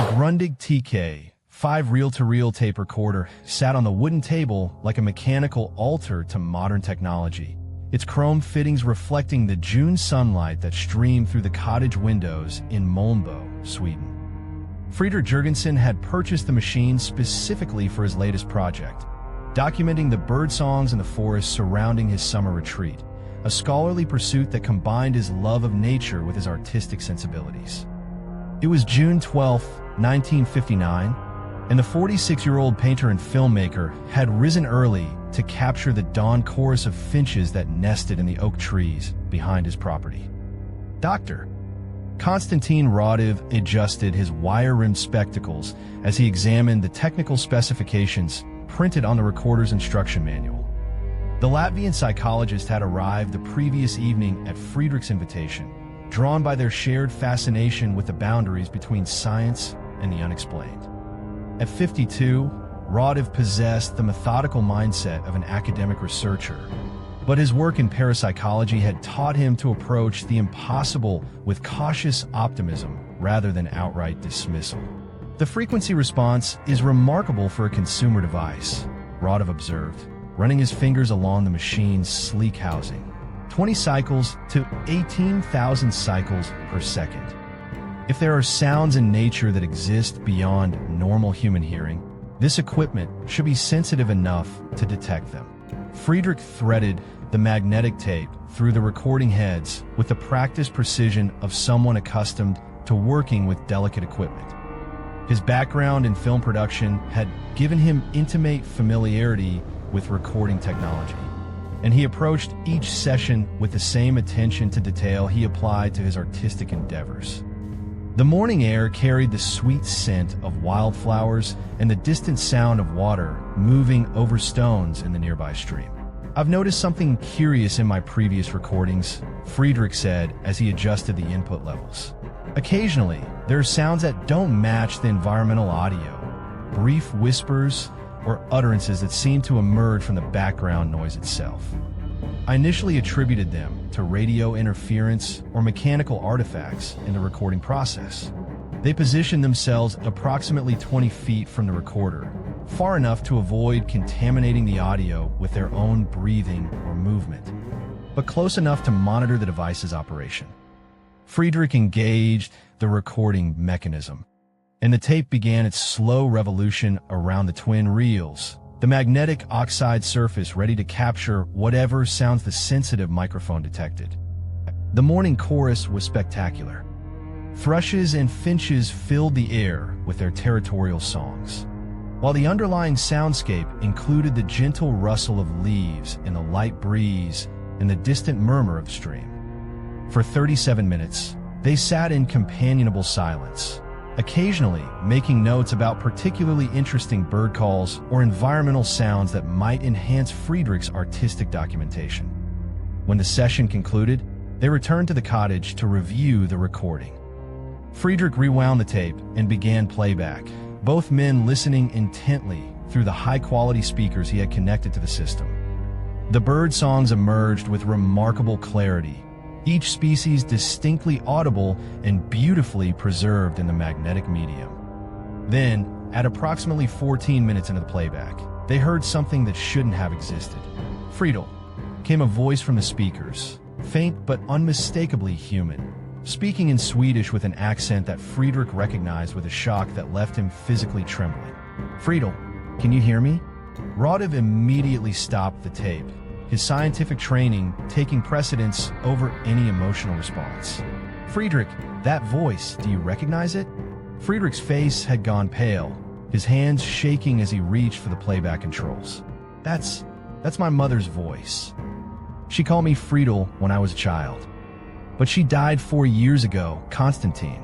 The Grundig TK-5 reel-to-reel tape recorder sat on the wooden table like a mechanical altar to modern technology, its chrome fittings reflecting the June sunlight that streamed through the cottage windows in Molnbo, Sweden. Friedrich Jürgenson had purchased the machine specifically for his latest project, documenting the bird songs in the forest surrounding his summer retreat, a scholarly pursuit that combined his love of nature with his artistic sensibilities. It was June 12, 1959, and the 46-year-old painter and filmmaker had risen early to capture the dawn chorus of finches that nested in the oak trees behind his property. Dr. Konstantin Raudive adjusted his wire-rimmed spectacles as he examined the technical specifications printed on the recorder's instruction manual. The Latvian psychologist had arrived the previous evening at Friedrich's invitation, drawn by their shared fascination with the boundaries between science and the unexplained. At 52, Raudive possessed the methodical mindset of an academic researcher, but his work in parapsychology had taught him to approach the impossible with cautious optimism rather than outright dismissal. The frequency response is remarkable for a consumer device, Raudive observed, running his fingers along the machine's sleek housing. 20 cycles to 18,000 cycles per second. If there are sounds in nature that exist beyond normal human hearing, this equipment should be sensitive enough to detect them. Friedrich threaded the magnetic tape through the recording heads with the practiced precision of someone accustomed to working with delicate equipment. His background in film production had given him intimate familiarity with recording technology, and he approached each session with the same attention to detail he applied to his artistic endeavors. The morning air carried the sweet scent of wildflowers and the distant sound of water moving over stones in the nearby stream. "I've noticed something curious in my previous recordings," Friedrich said as he adjusted the input levels. "Occasionally, there are sounds that don't match the environmental audio, brief whispers or utterances that seem to emerge from the background noise itself. I initially attributed them to radio interference or mechanical artifacts in the recording process. They positioned themselves approximately 20 feet from the recorder, far enough to avoid contaminating the audio with their own breathing or movement, but close enough to monitor the device's operation." Friedrich engaged the recording mechanism, and the tape began its slow revolution around the twin reels, the magnetic oxide surface ready to capture whatever sounds the sensitive microphone detected. The morning chorus was spectacular. Thrushes and finches filled the air with their territorial songs, while the underlying soundscape included the gentle rustle of leaves in the light breeze and the distant murmur of the stream. For 37 minutes, they sat in companionable silence, occasionally making notes about particularly interesting bird calls or environmental sounds that might enhance Friedrich's artistic documentation. When the session concluded, they returned to the cottage to review the recording. Friedrich rewound the tape and began playback, both men listening intently through the high-quality speakers he had connected to the system. The bird songs emerged with remarkable clarity, each species distinctly audible and beautifully preserved in the magnetic medium. Then, at approximately 14 minutes into the playback, they heard something that shouldn't have existed. "Friedel," came a voice from the speakers, faint but unmistakably human, speaking in Swedish with an accent that Friedrich recognized with a shock that left him physically trembling. "Friedel, can you hear me?" Raudive immediately stopped the tape, his scientific training taking precedence over any emotional response. "Friedrich, that voice, do you recognize it?" Friedrich's face had gone pale, his hands shaking as he reached for the playback controls. That's my mother's voice. She called me Friedel when I was a child. But she died 4 years ago, Konstantin.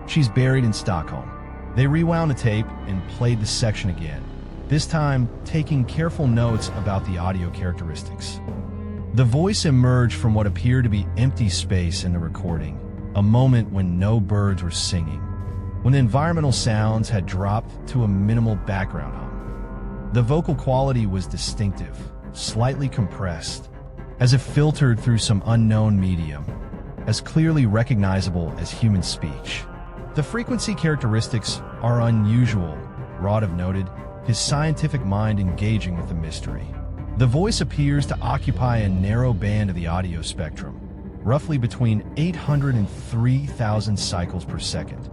She's buried in Stockholm." They rewound the tape and played the section again, this time taking careful notes about the audio characteristics. The voice emerged from what appeared to be empty space in the recording, a moment when no birds were singing, when the environmental sounds had dropped to a minimal background hum. The vocal quality was distinctive, slightly compressed, as if filtered through some unknown medium, as clearly recognizable as human speech. The frequency characteristics are unusual, Raudive noted, his scientific mind engaging with the mystery. The voice appears to occupy a narrow band of the audio spectrum, roughly between 800 and 3,000 cycles per second.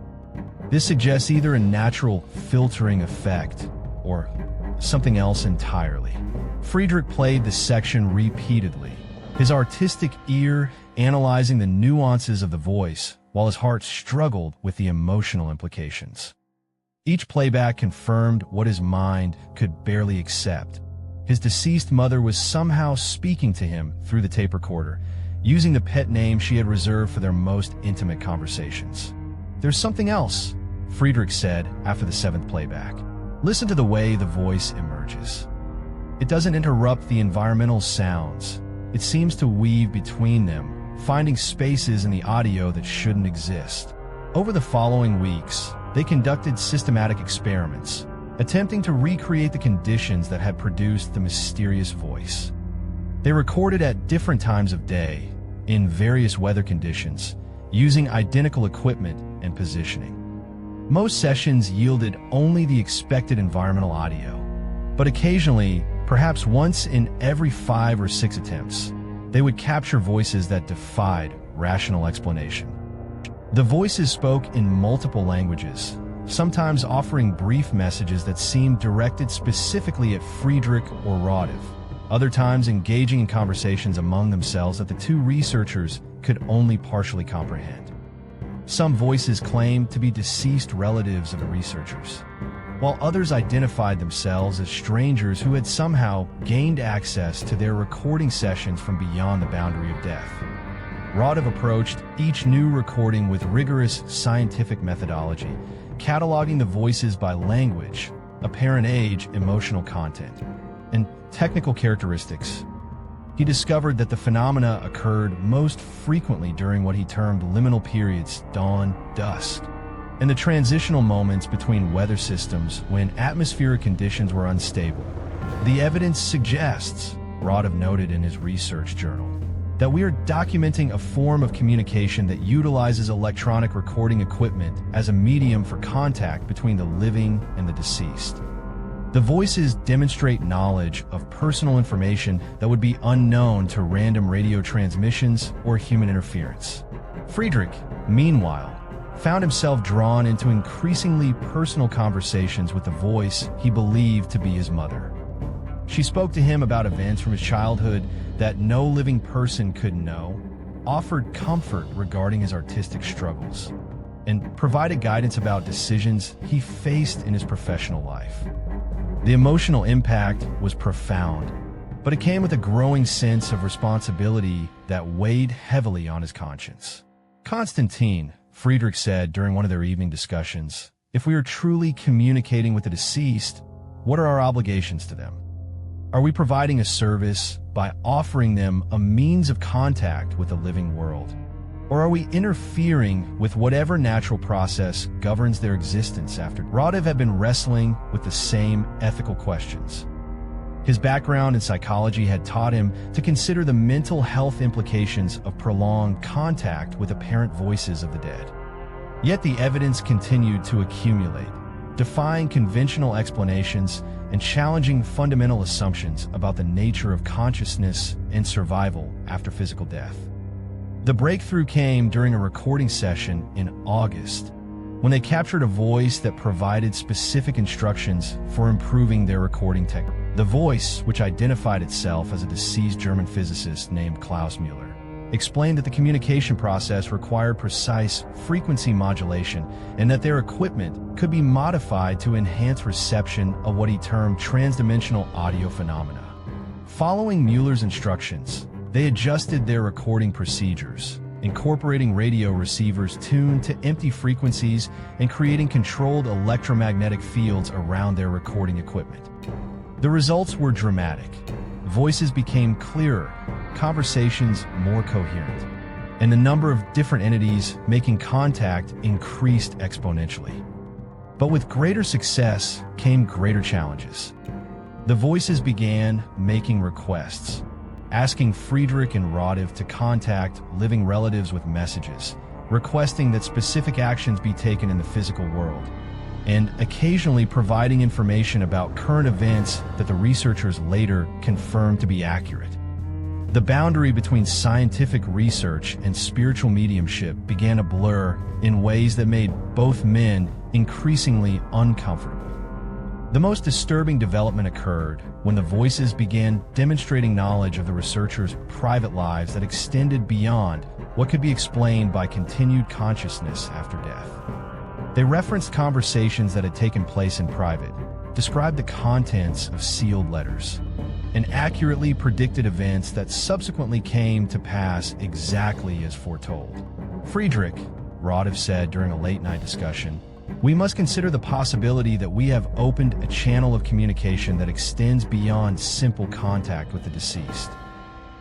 This suggests either a natural filtering effect or something else entirely. Friedrich played the section repeatedly, his artistic ear analyzing the nuances of the voice while his heart struggled with the emotional implications. Each playback confirmed what his mind could barely accept. His deceased mother was somehow speaking to him through the tape recorder, using the pet name she had reserved for their most intimate conversations. "There's something else," Friedrich said after the 7th playback. "Listen to the way the voice emerges. It doesn't interrupt the environmental sounds. It seems to weave between them, finding spaces in the audio that shouldn't exist." Over the following weeks, they conducted systematic experiments, attempting to recreate the conditions that had produced the mysterious voice. They recorded at different times of day, in various weather conditions, using identical equipment and positioning. Most sessions yielded only the expected environmental audio, but occasionally, perhaps once in every 5 or 6 attempts, they would capture voices that defied rational explanation. The voices spoke in multiple languages, sometimes offering brief messages that seemed directed specifically at Friedrich or Raudive, other times engaging in conversations among themselves that the two researchers could only partially comprehend. Some voices claimed to be deceased relatives of the researchers, while others identified themselves as strangers who had somehow gained access to their recording sessions from beyond the boundary of death. Raudive approached each new recording with rigorous scientific methodology, cataloging the voices by language, apparent age, emotional content, and technical characteristics. He discovered that the phenomena occurred most frequently during what he termed liminal periods, dawn, dusk, and the transitional moments between weather systems when atmospheric conditions were unstable. "The evidence suggests," Raudive noted in his research journal, "that we are documenting a form of communication that utilizes electronic recording equipment as a medium for contact between the living and the deceased. The voices demonstrate knowledge of personal information that would be unknown to random radio transmissions or human interference." Friedrich, meanwhile, found himself drawn into increasingly personal conversations with the voice he believed to be his mother. She spoke to him about events from his childhood that no living person could know, offered comfort regarding his artistic struggles, and provided guidance about decisions he faced in his professional life. The emotional impact was profound, but it came with a growing sense of responsibility that weighed heavily on his conscience. "Konstantin," Friedrich said during one of their evening discussions, "if we are truly communicating with the deceased, what are our obligations to them? Are we providing a service by offering them a means of contact with the living world? Or are we interfering with whatever natural process governs their existence after?" Raudive had been wrestling with the same ethical questions. His background in psychology had taught him to consider the mental health implications of prolonged contact with apparent voices of the dead. Yet the evidence continued to accumulate, defying conventional explanations and challenging fundamental assumptions about the nature of consciousness and survival after physical death. The breakthrough came during a recording session in August, when they captured a voice that provided specific instructions for improving their recording technique. The voice, which identified itself as a deceased German physicist named Klaus Müller, explained that the communication process required precise frequency modulation and that their equipment could be modified to enhance reception of what he termed transdimensional audio phenomena. Following Müller's instructions, they adjusted their recording procedures, incorporating radio receivers tuned to empty frequencies and creating controlled electromagnetic fields around their recording equipment. The results were dramatic. Voices became clearer, conversations more coherent, and the number of different entities making contact increased exponentially. But with greater success came greater challenges. The voices began making requests, asking Friedrich and Raudive to contact living relatives with messages, requesting that specific actions be taken in the physical world, and occasionally providing information about current events that the researchers later confirmed to be accurate. The boundary between scientific research and spiritual mediumship began to blur in ways that made both men increasingly uncomfortable. The most disturbing development occurred when the voices began demonstrating knowledge of the researchers' private lives that extended beyond what could be explained by continued consciousness after death. They referenced conversations that had taken place in private, described the contents of sealed letters, and accurately predicted events that subsequently came to pass exactly as foretold. Friedrich Raudive said during a late-night discussion, "We must consider the possibility that we have opened a channel of communication that extends beyond simple contact with the deceased.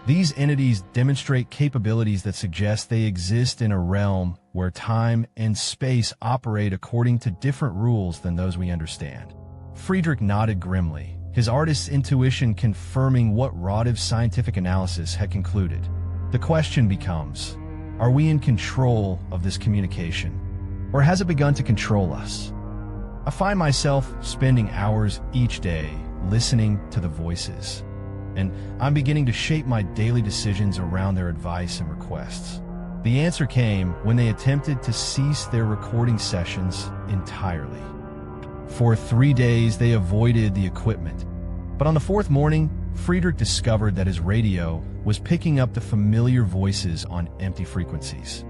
These entities demonstrate capabilities that suggest they exist in a realm where time and space operate according to different rules than those we understand." Friedrich nodded grimly, his artist's intuition confirming what Raudive's scientific analysis had concluded. The question becomes, are we in control of this communication, or has it begun to control us? I find myself spending hours each day listening to the voices, and I'm beginning to shape my daily decisions around their advice and requests. The answer came when they attempted to cease their recording sessions entirely. For 3 days, they avoided the equipment. But on the fourth morning, Friedrich discovered that his radio was picking up the familiar voices on empty frequencies.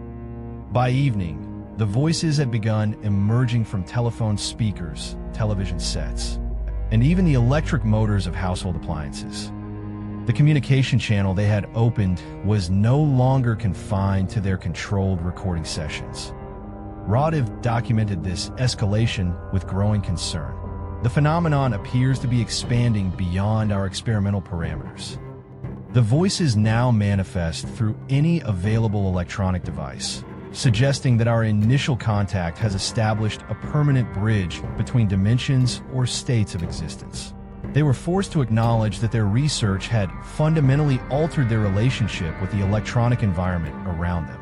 By evening, the voices had begun emerging from telephone speakers, television sets, and even the electric motors of household appliances. The communication channel they had opened was no longer confined to their controlled recording sessions. Raudive documented this escalation with growing concern. The phenomenon appears to be expanding beyond our experimental parameters. The voices now manifest through any available electronic device, suggesting that our initial contact has established a permanent bridge between dimensions or states of existence. They were forced to acknowledge that their research had fundamentally altered their relationship with the electronic environment around them.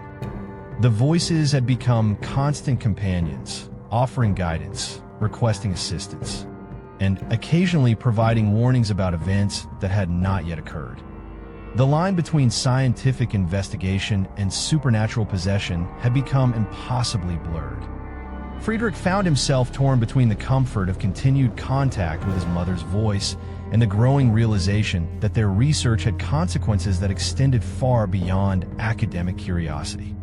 The voices had become constant companions, offering guidance, requesting assistance, and occasionally providing warnings about events that had not yet occurred. The line between scientific investigation and supernatural possession had become impossibly blurred. Friedrich found himself torn between the comfort of continued contact with his mother's voice and the growing realization that their research had consequences that extended far beyond academic curiosity.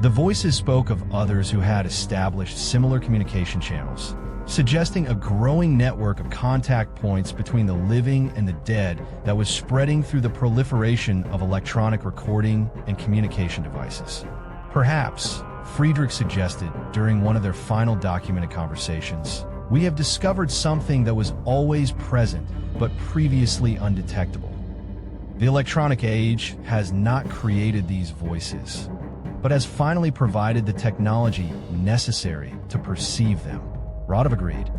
The voices spoke of others who had established similar communication channels, suggesting a growing network of contact points between the living and the dead that was spreading through the proliferation of electronic recording and communication devices. Perhaps, Friedrich suggested during one of their final documented conversations, we have discovered something that was always present but previously undetectable. The electronic age has not created these voices, but has finally provided the technology necessary to perceive them. Raudive agreed,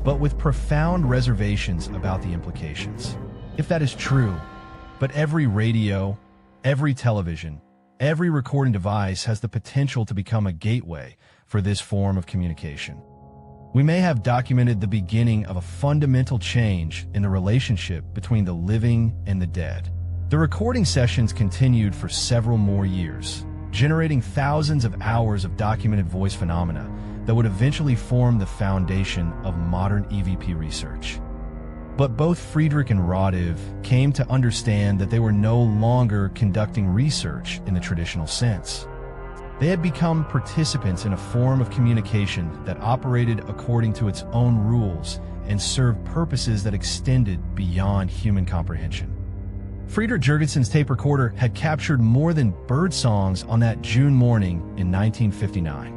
but with profound reservations about the implications. If that is true, but every radio, every television, every recording device has the potential to become a gateway for this form of communication. We may have documented the beginning of a fundamental change in the relationship between the living and the dead. The recording sessions continued for several more years, generating thousands of hours of documented voice phenomena that would eventually form the foundation of modern EVP research. But both Friedrich and Raudive came to understand that they were no longer conducting research in the traditional sense. They had become participants in a form of communication that operated according to its own rules and served purposes that extended beyond human comprehension. Friedrich Jürgenson's tape recorder had captured more than bird songs on that June morning in 1959.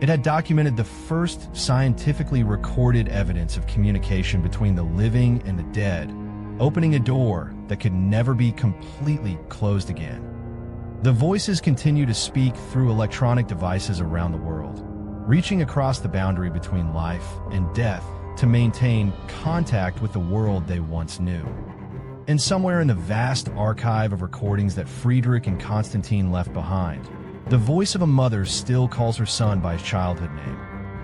It had documented the first scientifically recorded evidence of communication between the living and the dead, opening a door that could never be completely closed again. The voices continue to speak through electronic devices around the world, reaching across the boundary between life and death to maintain contact with the world they once knew. And somewhere in the vast archive of recordings that Friedrich and Konstantin left behind, The voice of a mother still calls her son by his childhood name,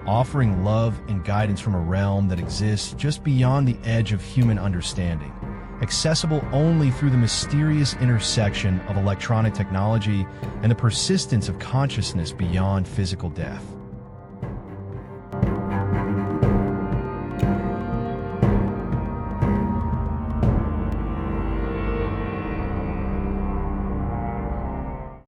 offering love and guidance from a realm that exists just beyond the edge of human understanding, accessible only through the mysterious intersection of electronic technology and the persistence of consciousness beyond physical death.